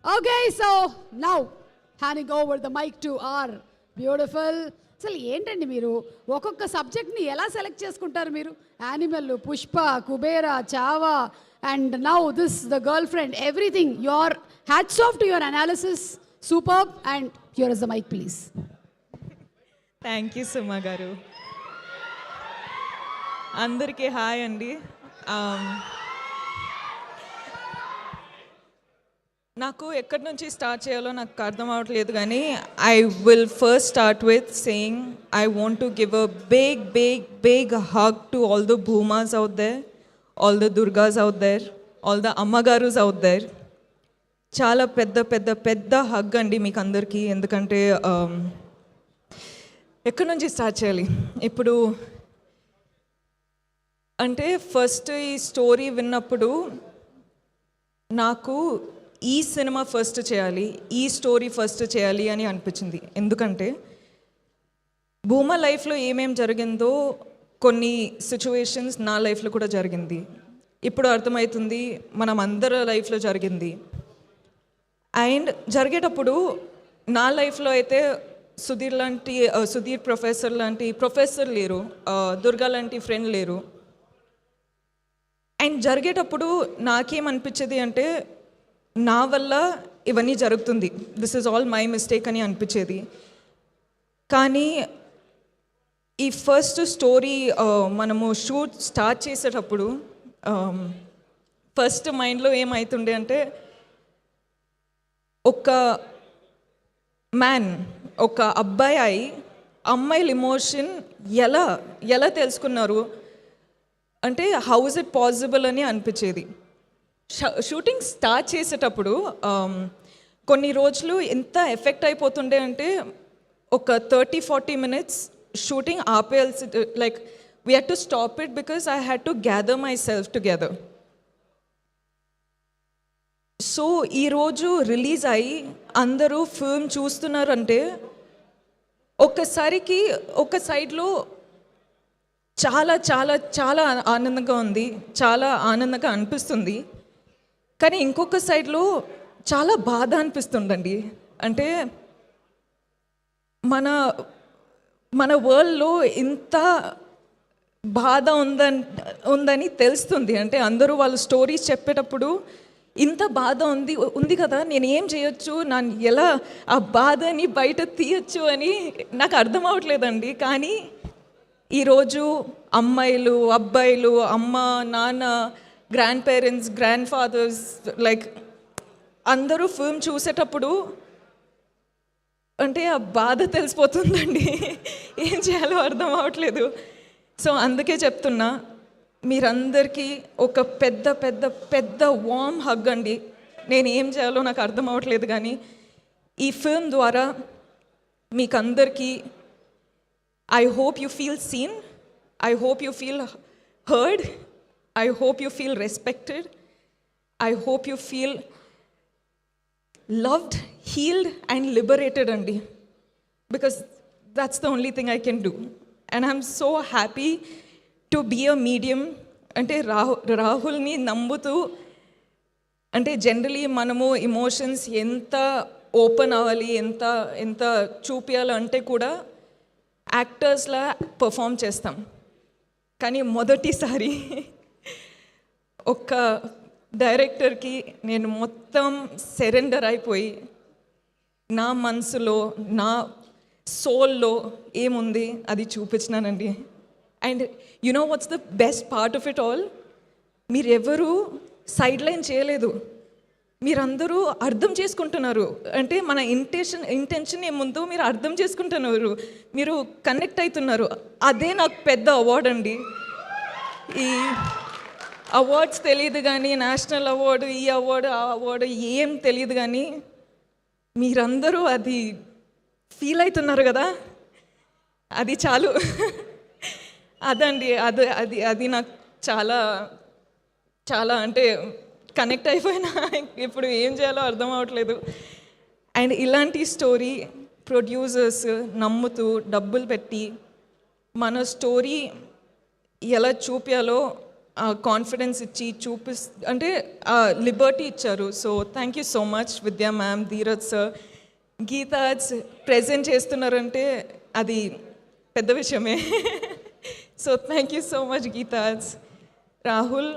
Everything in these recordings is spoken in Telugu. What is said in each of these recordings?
Okay, so now handing over the mic to our beautiful. అసలు ఏంటండి మీరు ఒక్కొక్క సబ్జెక్ట్ని ఎలా సెలెక్ట్ చేసుకుంటారు మీరు? Animal, Pushpa, Kubera, Chhaava, and now this the girlfriend, everything. Your hats off to your analysis, superb. And here is the mic please. Thank you Suma garu. అందరికీ హాయ్ అండి. నాకు ఎక్కడి నుంచి స్టార్ట్ చేయాలో నాకు అర్థం అవ్వట్లేదు, కానీ I will first start with saying I want to give a big hug to all the Bhumas out there, all the Durgas out there, all the ammagarus out there. చాలా పెద్ద హగ్ అండి మీకు అందరికీ. ఎందుకంటే ఎక్కడి నుంచి స్టార్ట్ చేయాలి ఇప్పుడు అంటే, ఫస్ట్ ఈ స్టోరీ విన్నప్పుడు నాకు ఈ సినిమా ఫస్ట్ చేయాలి, ఈ స్టోరీ ఫస్ట్ చేయాలి అని అనిపించింది. ఎందుకంటే భూమా లైఫ్లో ఏమేం జరిగిందో కొన్ని సిచ్యువేషన్స్ నా లైఫ్లో కూడా జరిగింది. ఇప్పుడు అర్థమవుతుంది మనం అందరి లైఫ్లో జరిగింది. అండ్ జరిగేటప్పుడు నా లైఫ్లో అయితే సుధీర్ ప్రొఫెసర్ లాంటి ప్రొఫెసర్ లేరు, దుర్గా లాంటి ఫ్రెండ్ లేరు. అండ్ జరిగేటప్పుడు నాకేమనిపించేది అంటే, నా వల్ల ఇవన్నీ జరుగుతుంది, this is all my mistake అని అనిపించేది. కానీ ఈ ఫస్ట్ స్టోరీ మనము షూట్ స్టార్ట్ చేసేటప్పుడు ఫస్ట్ మైండ్లో ఏమవుతుండే అంటే, ఒక మ్యాన్, ఒక అబ్బాయి అమ్మాయిల ఎమోషన్ ఎలా తెలుసుకున్నారు అంటే, హౌ ఇస్ ఇట్ పాసిబుల్ అని అనిపించేది. షూటింగ్ స్టార్ట్ చేసేటప్పుడు కొన్ని రోజులు ఎంత ఎఫెక్ట్ అయిపోతుండే అంటే, ఒక 30-40 minutes షూటింగ్ ఆపేయాల్సి, like we had to stop it because I had to gather myself together. So ఈరోజు రిలీజ్ అయ్యి అందరూ ఫిల్మ్ చూస్తున్నారంటే, ఒక్కసారికి ఒక సైడ్లో చాలా చాలా చాలా ఆనందంగా ఉంది, చాలా ఆనందంగా అనిపిస్తుంది. కానీ ఇంకొక సైడ్లో చాలా బాధ అనిపిస్తుందండి. అంటే మన వరల్డ్లో ఇంత బాధ ఉందని తెలుస్తుంది. అంటే అందరూ వాళ్ళ స్టోరీస్ చెప్పేటప్పుడు ఇంత బాధ ఉంది కదా, నేను ఏం చేయొచ్చు, నన్ను ఎలా ఆ బాధని బయట తీయచ్చు అని నాకు అర్థం అవ్వట్లేదండి. కానీ ఈరోజు అమ్మాయిలు, అబ్బాయిలు, అమ్మ, నాన్న, grandparents, grandfathers, like అందరూ ఫిల్మ్ చూసేటప్పుడు అంటే ఆ బాధ తెలిసిపోతుందండి. ఏం చేయాలో అర్థం అవ్వట్లేదు. సో అందుకే చెప్తున్నా, మీరందరికీ ఒక పెద్ద వార్మ్ హగ్ అండి. నేను ఏం చేయాలో నాకు అర్థం అవ్వట్లేదు, కానీ ఈ ఫిల్మ్ ద్వారా మీకందరికీ I hope you feel seen, I hope you feel heard, I hope you feel respected, I hope you feel loved, healed and liberated andi, because that's the only thing I can do. And I'm so happy to be a medium. అంటే రాహుల్ని నమ్ముతూ, అంటే జనరలీ మనము ఎమోషన్స్ ఎంత ఓపెన్ అవ్వాలి, ఎంత చూపించాలి అంటే కూడా యాక్టర్స్లా పర్ఫామ్ చేస్తాం. కానీ మొదటిసారి ఒక డైరెక్టర్కి నేను మొత్తం సరెండర్ అయిపోయి, నా మనసులో, నా సోల్లో ఏముంది అది చూపించినానండి. And you know what's the best part of it all, మీరెవరూ సైడ్ లైన్ చేయలేదు, మీరందరూ అర్థం చేసుకుంటున్నారు. అంటే మన ఇంటెన్షన్ ఏముందో మీరు అర్థం చేసుకుంటున్నారు, మీరు కనెక్ట్ అవుతున్నారు. అదే నాకు పెద్ద అవార్డ్ అండి. ఈ అవార్డ్స్ తెలియదు కానీ, నేషనల్ అవార్డు, ఈ అవార్డు, ఆ అవార్డు ఏం తెలియదు, కానీ మీరందరూ అది ఫీల్ అవుతున్నారు కదా, అది చాలు. అదండి, అది నాకు చాలా చాలా అంటే కనెక్ట్ అయిపోయినా. ఇప్పుడు ఏం చేయాలో అర్థం అవ్వట్లేదు. అండ్ ఇలాంటి స్టోరీ ప్రొడ్యూసర్స్ నమ్ముతూ డబ్బులు పెట్టి మన స్టోరీ ఎలా చూపించాలో కాన్ఫిడెన్స్ ఇచ్చి అంటే లిబర్టీ ఇచ్చారు. So thank you so much Vidya ma'am, Dheeraj sir. Geeta present చేస్తున్నారంటే అది పెద్ద విషయమే. So thank you so much Geeta. Rahul,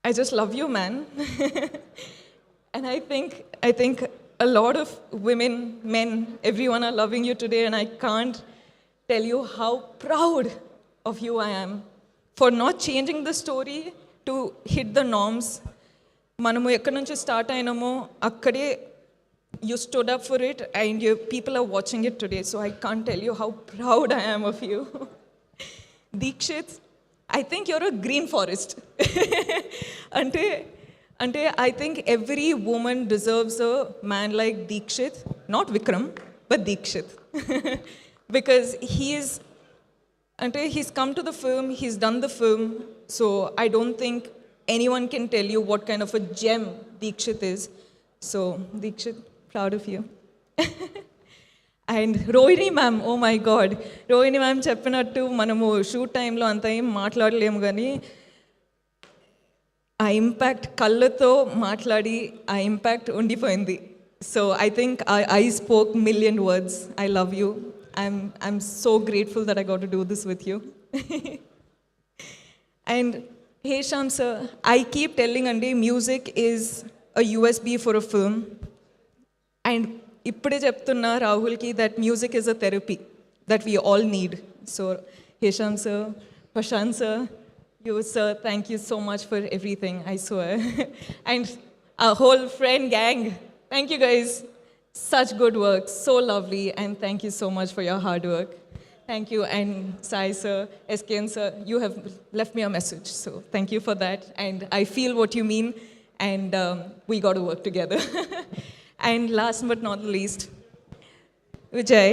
I just love you, man. And I think a lot of women, men, everyone are loving you today, and I can't tell you how proud of you I am for not changing the story to hit the norms. మనము ఎక్కడి నుంచి స్టార్ట్ అయినామో అక్కడే you stood up for it, and your people are watching it today. So I can't tell you how proud I am of you. Deekshit, I think you're a green forest. అంటే I think every woman deserves a man like Deekshit, not Vikram, but Deekshit. Because he's come to the film, he's done the film, so I don't think anyone can tell you what kind of a gem Deekshit is. So Deekshit, proud of you. And Rohini ma'am, oh my God, Rohini ma'am చెప్పినట్టు మనము షూట్ టైంలో అంత ఏం మాట్లాడలేము, కానీ ఆ ఇంపాక్ట్ కళ్ళతో మాట్లాడి ఆ ఇంపాక్ట్ ఉండిపోయింది. So I think I spoke million words. I love you. I'm so grateful that I got to do this with you. And Hesham sir, I keep telling అండి, music is a USP for a film. And ఇప్పుడే చెప్తున్నా రాహుల్కి that music is a therapy that we all need. So Hesham sir, Prashanth sir, you sir, thank you so much for everything, I swear. And our whole friend gang, thank you guys. Such good work, so lovely, and thank you so much for your hard work. Thank you. And Sai sir, SKN sir, you have left me a message, so thank you for that. And I feel what you mean, and we got to work together. And last but not least, Vijay.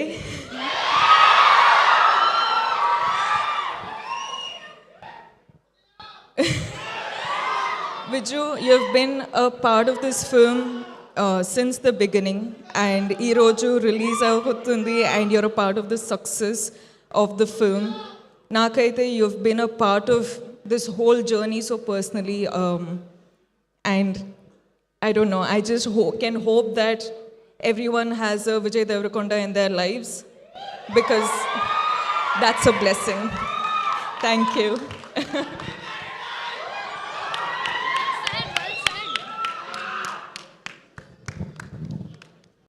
Viju, you've been a part of this film since the beginning, and ee roju release avutundi, and you're a part of the success of the film. Nakaithe you've been a part of this whole journey so personally, and I don't know, I just can hope that everyone has a Vijay Deverakonda in their lives, because that's a blessing. Thank you.